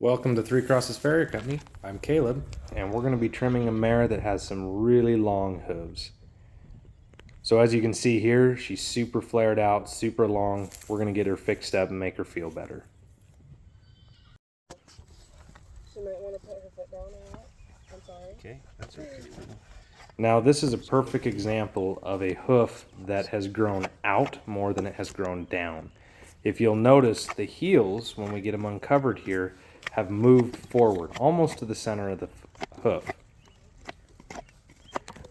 Welcome to Three Crosses Farrier Company. I'm Caleb, and we're going to be trimming a mare that has some really long hooves. So as you can see here, she's super flared out, super long. We're going to get her fixed up and make her feel better. She might want to put her foot down or what? I'm sorry. Okay, that's okay. Now this is a perfect example of a hoof that has grown out more than it has grown down. If you'll notice, the heels, when we get them uncovered here, have moved forward, almost to the center of the hoof.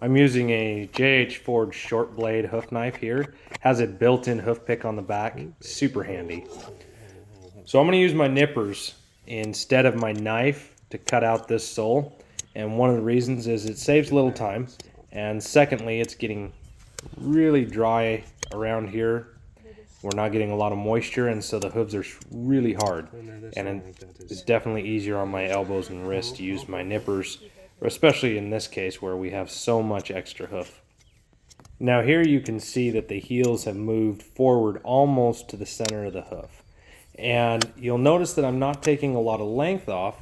I'm using a JH Ford short blade hoof knife here. Has a built-in hoof pick on the back, super handy. So I'm going to use my nippers instead of my knife to cut out this sole. And one of the reasons is it saves a little time. And secondly, it's getting really dry around here. We're not getting a lot of moisture, and so the hooves are really hard. And it's definitely easier on my elbows and wrists to use my nippers, especially in this case where we have so much extra hoof. Now here you can see that the heels have moved forward almost to the center of the hoof. And you'll notice that I'm not taking a lot of length off,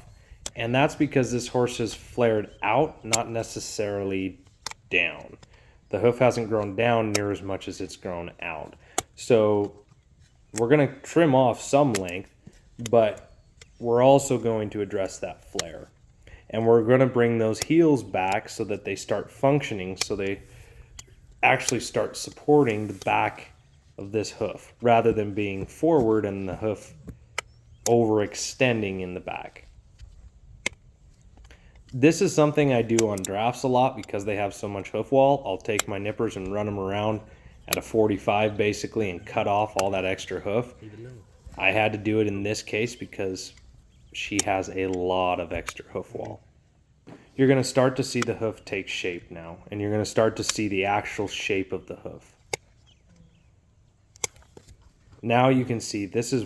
and that's because this horse is flared out, not necessarily down. The hoof hasn't grown down near as much as it's grown out. So we're going to trim off some length, but we're also going to address that flare. And we're going to bring those heels back so that they start functioning, so they actually start supporting the back of this hoof rather than being forward and the hoof overextending in the back. This is something I do on drafts a lot because they have so much hoof wall. I'll take my nippers and run them around at a 45 basically and cut off all that extra hoof. I had to do it in this case because she has a lot of extra hoof wall. You're going to start to see the hoof take shape now, and you're going to start to see the actual shape of the hoof. Now you can see this is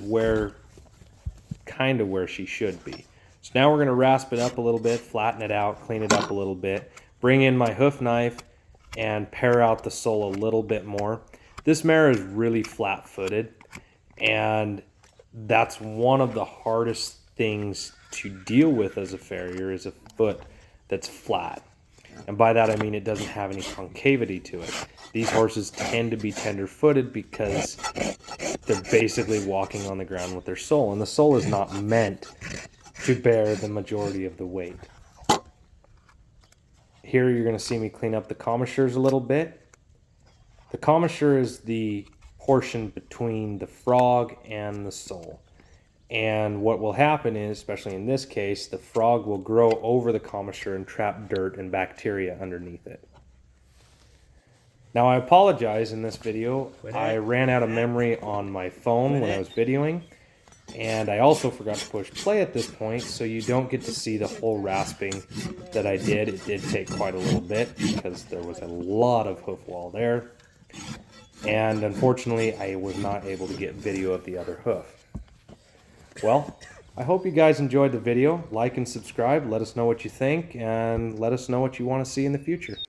kind of where she should be. So now we're going to rasp it up a little bit, flatten it out, clean it up a little bit, bring in my hoof knife, and pare out the sole a little bit more. This mare is really flat-footed, and that's one of the hardest things to deal with as a farrier, is a foot that's flat. And by that I mean it doesn't have any concavity to it. These horses tend to be tender-footed because they're basically walking on the ground with their sole, and the sole is not meant to bear the majority of the weight. Here you're going to see me clean up the commissures a little bit. The commissure is the portion between the frog and the sole. And what will happen is, especially in this case, the frog will grow over the commissure and trap dirt and bacteria underneath it. Now I apologize, in this video I ran out of memory on my phone when I was videoing. And I also forgot to push play at this point, so you don't get to see the whole rasping that I did. It did take quite a little bit because there was a lot of hoof wall there. And unfortunately, I was not able to get video of the other hoof. Well, I hope you guys enjoyed the video. Like and subscribe. Let us know what you think, and let us know what you want to see in the future.